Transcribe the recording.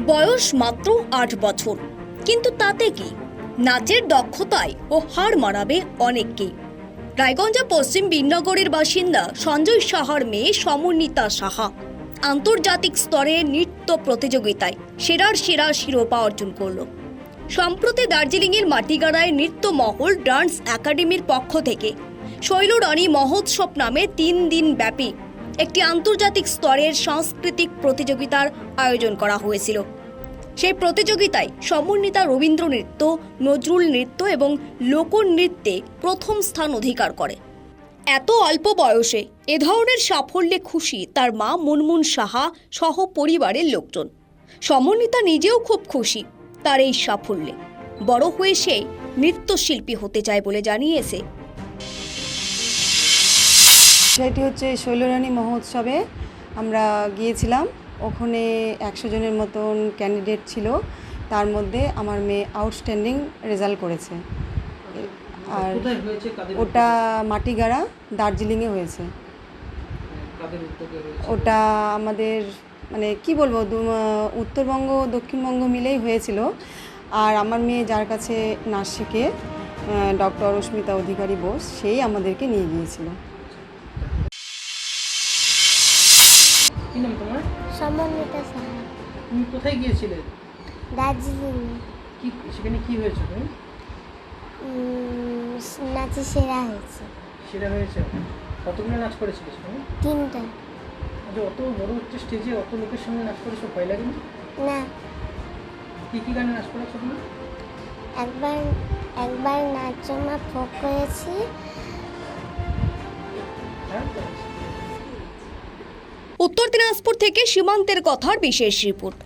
বয়স মাত্র ৮ বছর, কিন্তু তাতে কি, নাচের দক্ষতায় ও হার মানাবে অনেককেই। রায়গঞ্জের পশ্চিম বিনগরের বাসিন্দা সঞ্জয় সাহার মেয়ে সমন্বিতা সাহা আন্তর্জাতিক স্তরে নৃত্য প্রতিযোগিতায় সেরার সেরা শিরোপা অর্জন করল। সম্প্রতি দার্জিলিংয়ের মাটিগাড়ায় নৃত্য মহল ডান্স একাডেমির পক্ষ থেকে শৈলরানী মহোৎসব নামে 3 দিন ব্যাপী একটি আন্তর্জাতিক স্তরের সাংস্কৃতিক প্রতিযোগিতার আয়োজন করা হয়েছিল। সেই প্রতিযোগিতায় সমন্বিতা রবীন্দ্র নৃত্য, নজরুল নৃত্য এবং লোকনৃত্যে প্রথম স্থান অধিকার করে। এত অল্প বয়সে এ ধরনের সাফল্যে খুশি তার মা মুনমুন সাহা সহ পরিবারের লোকজন। সমন্বিতা নিজেও খুব খুশি তার এই সাফল্যে। বড় হয়ে সে নৃত্যশিল্পী হতে চায় বলে জানিয়েছে। সেটি হচ্ছে শৈলরানী মহোৎসবে আমরা গিয়েছিলাম। ওখানে 100 জনের মতন ক্যান্ডিডেট ছিল, তার মধ্যে আমার মেয়ে আউটস্ট্যান্ডিং রেজাল্ট করেছে। আর ওটা মাটিগাড়া দার্জিলিংয়ে হয়েছে। ওটা আমাদের মানে কি বলবো, উত্তরবঙ্গ দক্ষিণবঙ্গ মিলেই হয়েছিল। আর আমার মেয়ে যার কাছে নাচ শিখে, ডক্টর অস্মিতা অধিকারী বোস, সেই আমাদেরকে নিয়ে গিয়েছিল। কি নাম তোমার? সমন্বিতা সাহা। তুমি কোথায় গিয়েছিলে? দার্জিলিং। কি সেখানে কি হয়েছে? তুমি নাচে সেরা হয়েছে। সেরা হয়েছে? কতগুলো নাচ করেছিলে সেখানে? 3টা। আচ্ছা, অত বড় একটা স্টেজে অত লোকের সঙ্গে নাচ করেছো, ভয় লাগেনি? না, কি গানে নাচ করেছো তুমি? একবার নাচমা ফোক করেছি। হ্যাঁ, উত্তর দিনাজপুর থেকে সীমান্তের কথার বিশেষ রিপোর্ট।